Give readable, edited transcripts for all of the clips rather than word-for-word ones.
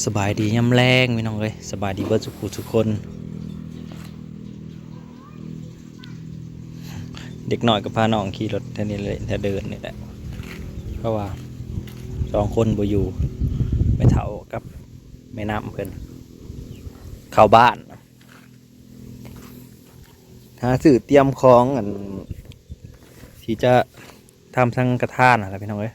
สบายดียามแรงพี่น้องเลยสบายดีเบิดทุกคนเด็กหน่อยก็พาน้องขี่รถแถวนี้เลยแถวเดินนี่แหละเพราะว่า2 คนบ่อยู่ไม่เท่ากับแม่น้ำเพิ่นเข้าบ้านหาซื้อเตรียมของอันที่จะทำสังฆทานอะไรพี่น้องเอ้ย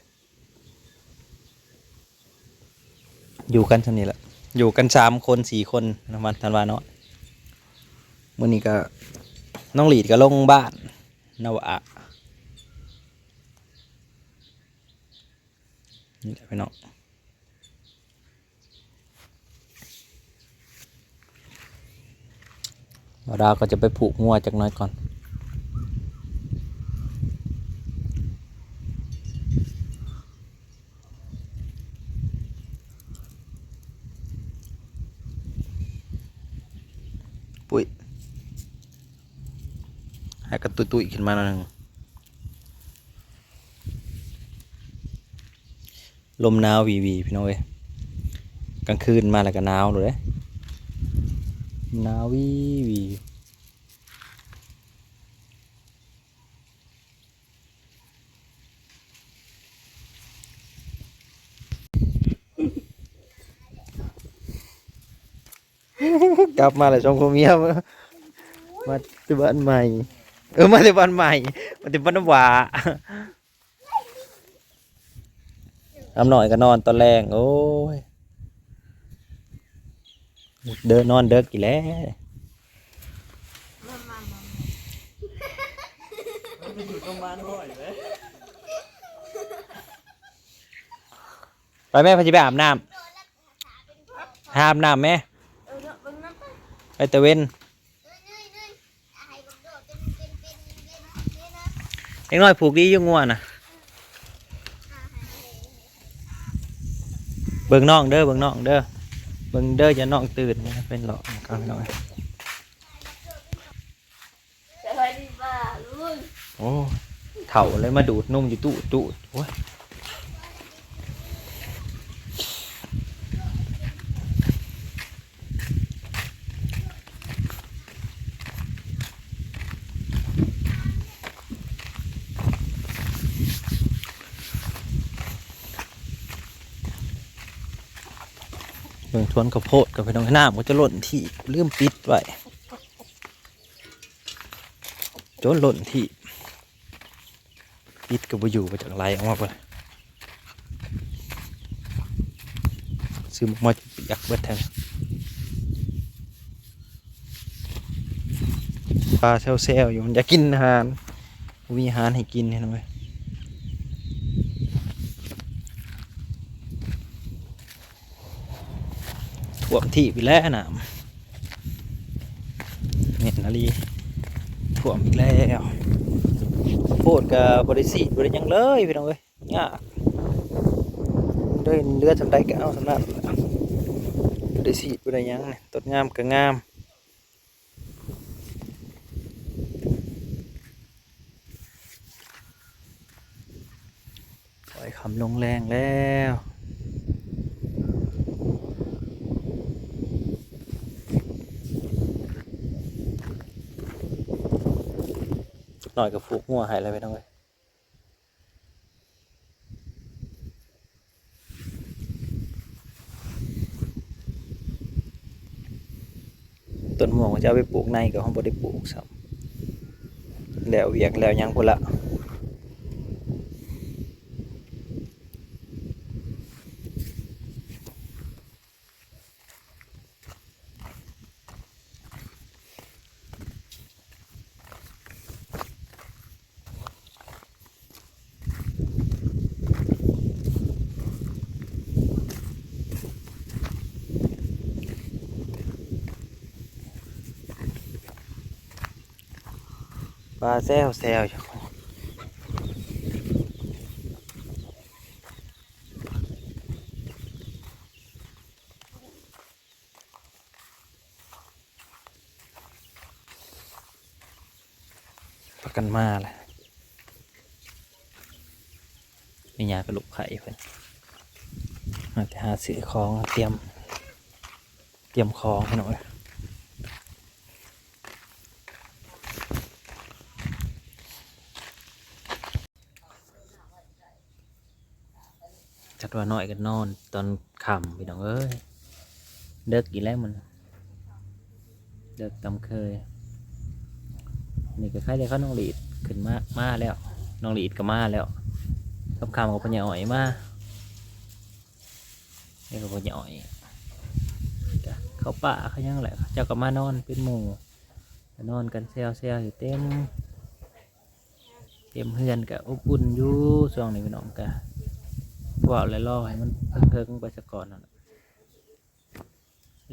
อยู่กันเท่านี้แหละอยู่กัน3 คน4 คนนะวันธันวาเนาะมื้อนี้ก็น้องหลีดก็ลงบ้านนวะนี่แหละพี่น้องดาวก็จะไปผูกงัวจักน้อยก่อนปุ้ยให้กระตุยขึ้นมาหน่อยนึงลมหนาววีพี่น้องเอ้ยกลางคืนมาแล้วก็หนาวเลยหนาววีกลับมาแล้วชมพ่อเมียมาที่บ้านใหม่มาที่บ้านใหม่มาที่บ้านน้ำหวาทำหน่อยก็นอนตอนแรงโอ้ยเดินนอนเด็กกี่แล้วไปแม่พาจิไปอาบน้ำอาบน้ำแม่ไปตะเวนเล็กน้อยผูกดีอยู่งัวน่ะเบิ่งน้องเด้อเบิ่งน้องเด้อเบิ่งเด้อจะน้องตื่นเป็นหลอกกันหน่อยโอ้เถ่าเลยมาดูดนุ่มอยู่ตู้โอ้ยเบิ่งทวนข้าวโพดกับไปตรงหน้ามันจะหล่นที่ลืมปิดไว้จนหล่นที่ปิดกับอยู่มาจากไรออกมาไปซื้อมาอยากเบิดแทนปลาเซลอยู่มันอยากกินอาหารมีอาหารให้กินเห็นไหมท่วมที่ไปแล้วนะเนี่ยนาลีท่วมอีกแล้วโพดกับบริสีบริยังเลยพี่น้องเอ้ยยากเดินเลือดสำได้ก็เอาสำนักบริสีบริยังต้นงามก็งามปล่อยคำลงแรงแล้วหน่อยกับฟูกหัวหายอะไรไปน้องเลยต้นม่วงจะเอาไปปลูกในกับห้องบ่ได้ปลูกซ้ำแล้วเวียกแล้วยังพุ่นละปลาแซวอยู่ประกันมาแหละมียากระลุกไข่เพิ่นมาแต่หาซื้อของเตรียม เตรียมของให้หน่อยจัดว่าน้อยกันนอนตอนค่ำพี่น้องเอ้ยเด็กอีกแล้วมันเด็กตำเคยนี่ก็ใครได้เขาน้องหลีดขึ้นมาแล้วน้องหลีดก็มาแล้วคำกับพ่อใหญ่อ่อยมานี่ก็พ่อใหญ่อ่อยเขาป่าเขายังแหละเจ้าก็มานอนเป็นหมู่นอนกันเซลอยู่เต็มเฮือนกับอบอุ่นอยู่ช่วงนี้พี่น้องกะว่าอะไรล่อให้มันเพิ่งไปสักก่อนนั่น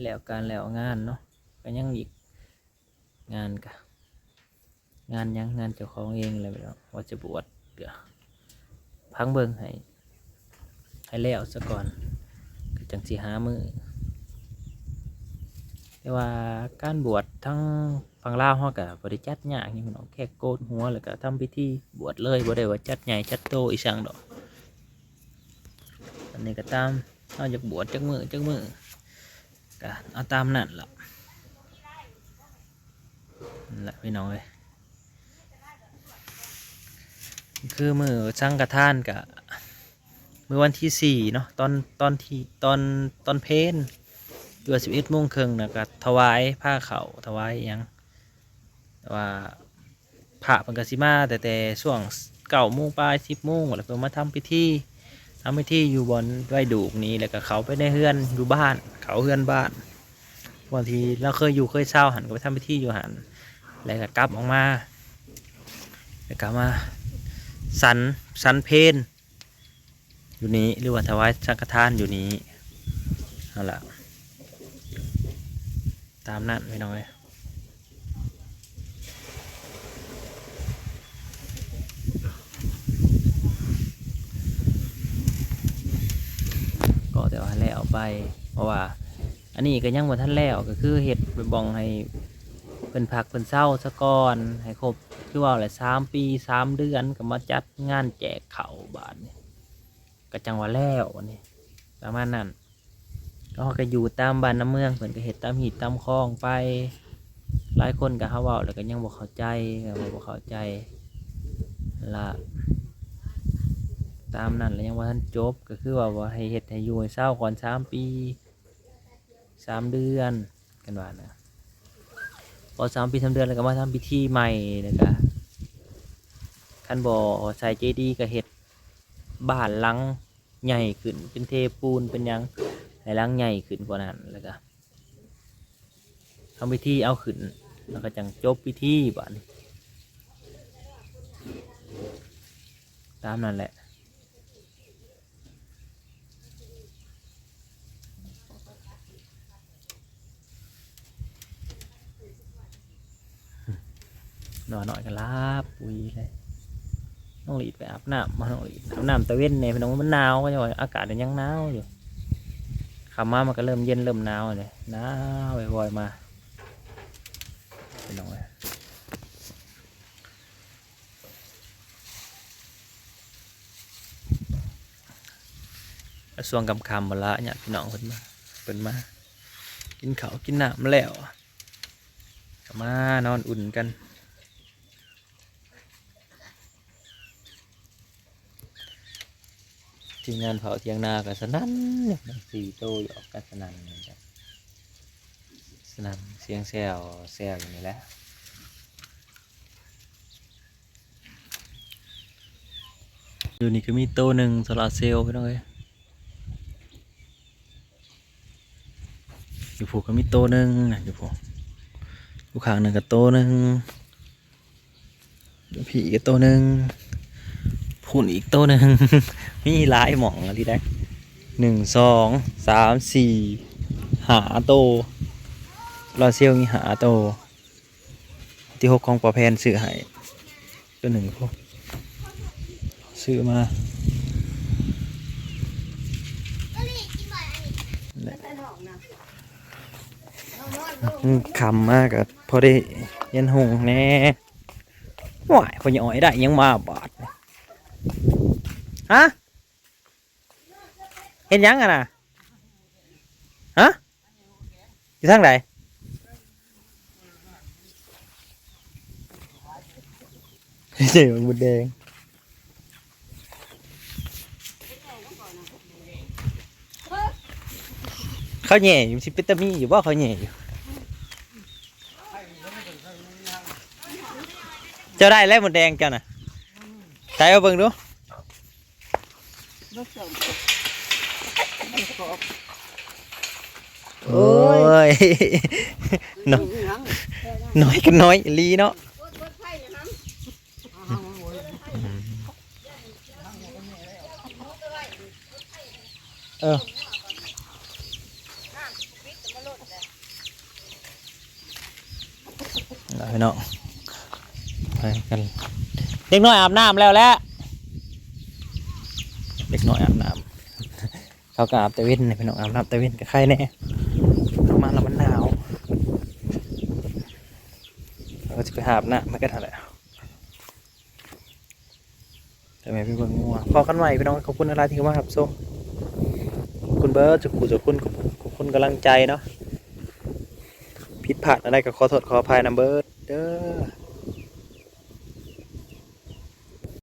แล้วการแล้วงานเนาะก็ยังอีกงานกะงานยังงานเจ้าของเองเลยพี่น้องว่าจะบวชเดี๋ยวพังเบิ่งให้แล้วสักก่อนก็จังสิหามือแต่ว่าการบวชทั้งฝั่งลาวเขากับบริจัดยากนี่มันแค่โกนหัวแล้วก็ทำพิธีบวชเลยบ่ได้ว่าจัดใหญ่จัดโตอีสังดอกอันนี้ก็ตามเอาจากบวชจักมือก็เอาตามนั่นล่ะนั่นแหละพี่น้องเลยคือมือสังฆทานกับมือวันที่4เนาะตอนเพลตัว11:30นะก็ถวายผ้าเขาถวายยังแต่ว่าพระปังกสิมาแต่ช่วง9 โมงปลาย10 โมงแล้วก็มาทำพิธีอยู่บนไว้ดูกนี้แล้วก็เขาไปในเฮือนอยู่บ้านเขาเฮือนบ้านบางทีเราเคยเช่าหันก็ไปทำพิธีอยู่หันแล้วก็กลับออกมาแล้วก็มาสันเพลอยู่นี้หรือว่าถวายสังฆทานอยู่นี้นั่นแหละตามนั้นไม่น้อยก็แต่ว่าแล้วไปเพราะว่าอันนี้ก็ยังบ่ทันแล้วก็คือเฮ็ดไปบองให้เพิ่นพักเพิ่นเศร้าซะก่อนให้ครบคือว่าแหละ3 ปี3 เดือนก็มาจัดงานแจกข้าวบาทนี่ก็จังว่าแล้ววันนี้ประมาณนั้นก็อยู่ตามบ้านน้ำเมืองเพิ่นก็เฮ็ดตามหีบตามคลองไปหลายคนก็เฮาเว้าแล้วก็ยังบ่เข้าใจละตามนั้นแล้วยังว่าท่านจบก็คือว่าให้เฮ็ดให้อยู่ให้เศร้าก่อน3 ปี3 เดือนกันว่านะพอ3 ปี 3 เดือนแล้วก็มาทำพิธีใหม่แล้วก็คันบ่ใส่เจดีย์ก็เฮ็ดบ้านหลังใหญ่ขึ้นเป็นเทปูนเป็นหยังให้หลังใหญ่ขึ้นกว่านั้นแล้วก็ทำพิธีเอาขึ้นแล้วก็จังจบพิธีบ้านตามนั้นแหละนอนหน่อยกันลาปุยเลยน้องหลีดไปอาบน้ำมาน้องหลีดอาบน้ำตะเวนเนี่ยพี่น้องมันหนาวก็จะว่าอากาศยังหนาวอยู่ขับมามันก็เริ่มเย็นเริ่มหนาวเลยหนาวบ่อยๆมาพี่น้องเลยส่วงคำหมดละเนี่ยพี่น้องเพิ่นมากินข้าวกินน้ำแล้วมานอนอุ่นกันทีมงานเผาเทียงนากับสนั่นเนี่ย4 โตหยอกกันสนั่นเสียงแซวอย่างนี้แหละอยู่นี่ก็มีโตหนึ่งโซลาร์เซลล์พี่น้องเอ้ยอยู่ผูกก็มีโตหนึ่งนะอยู่ผูกอยู่ข้างหนึ่งก็โตหนึ่งผีก็โตหนึ่งพูนอีกโตหนึ่ง มีหลายหม่องอะไรได้1 2 3 4หาโตลาเซลมีหาโตที่6ของปอแพนซื้อให้ตัวหนึ่งพวกซื้อมาคำมากอะพอได้ยันหงแน่หวายพอยังอ่อยได้ยังมาบาดฮะเห็นยังอะนะฮะ อยู่ทางไหนเจ๋งบุดแดงเขาแหน่อยู่สิเป็นตามีอยู่บ่เขาแหน่อยู่เจ้าได้แล้วหมดแดงเจ้าน่ะใส่เอาเบิ่งดูโอ้ยน้อยกันน้อยลีเนาะเออไปเนาะไปกันเด็กน้อยอาบน้ำแล้วแหละเด็กน้อยอาบน้ำเขาก็อาบแต่เว้นเนี่ยพี่น้องอาบน้ำแต่เว้นกับใครแน่เข้ามาแล้วมันหนาวเราก็จะไปอาบน้ำไม่ก็ทันแหละแต่ไม่เป็นคนงัวพอกันใหม่พี่น้องขอบคุณอะไรที่เข้ามาครับส้มขอบคุณเบิร์ดขอบคุณกำลังใจเนาะผิดพลาดอะไรก็ขอโทษขออภัยนะเบิร์ดเด้อ